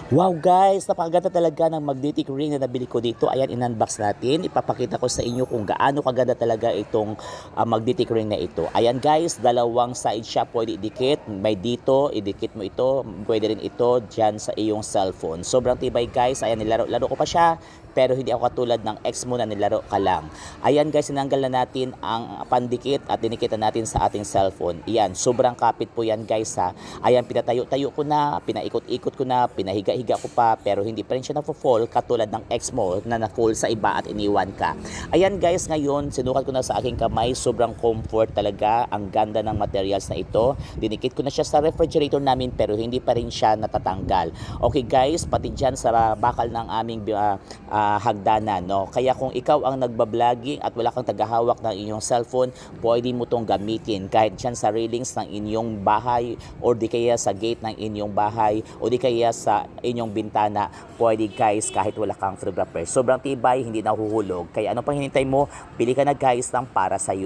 Wow guys, napakaganda talaga ng magnetic ring na nabili ko dito. Ayan, in-unbox natin. Ipapakita ko sa inyo kung gaano kaganda talaga itong magnetic ring na ito. Ayan guys, dalawang side siya pwede idikit. May dito, idikit mo ito. Pwede rin ito dyan sa iyong cellphone. Sobrang tibay guys. Ayan, nilaro-laro ko pa siya. Pero hindi ako katulad ng ex mo na nilaro ka lang. Ayan guys, sinanggal na natin ang pandikit at dinikitan natin sa ating cellphone. Ayan, sobrang kapit po yan guys ha. Ayan, pinatayo-tayo ko na, pinaikot-ikot ko na, pinahiga-higa ko pa, pero hindi pa rin siya na-fall katulad ng ex mo na na-fall sa iba at iniwan ka. Ayan guys, ngayon sinukat ko na sa aking kamay, sobrang comfort talaga, ang ganda ng materials na ito. Dinikit ko na siya sa refrigerator namin pero hindi pa rin siya natatanggal. Okay guys, pati dyan sa bakal ng aming hagdanan, no? Kaya kung ikaw ang nagbabloging at wala kang tagahawak ng inyong cellphone, pwede mo tong gamitin kahit dyan sa railings ng inyong bahay o di kaya sa gate ng inyong bahay o di kaya sa inyong bintana. Pwede guys kahit wala kang photographer. Sobrang tibay, hindi nahuhulog. Kaya ano pang hinintay mo? Pili ka na guys ng para sa'yo.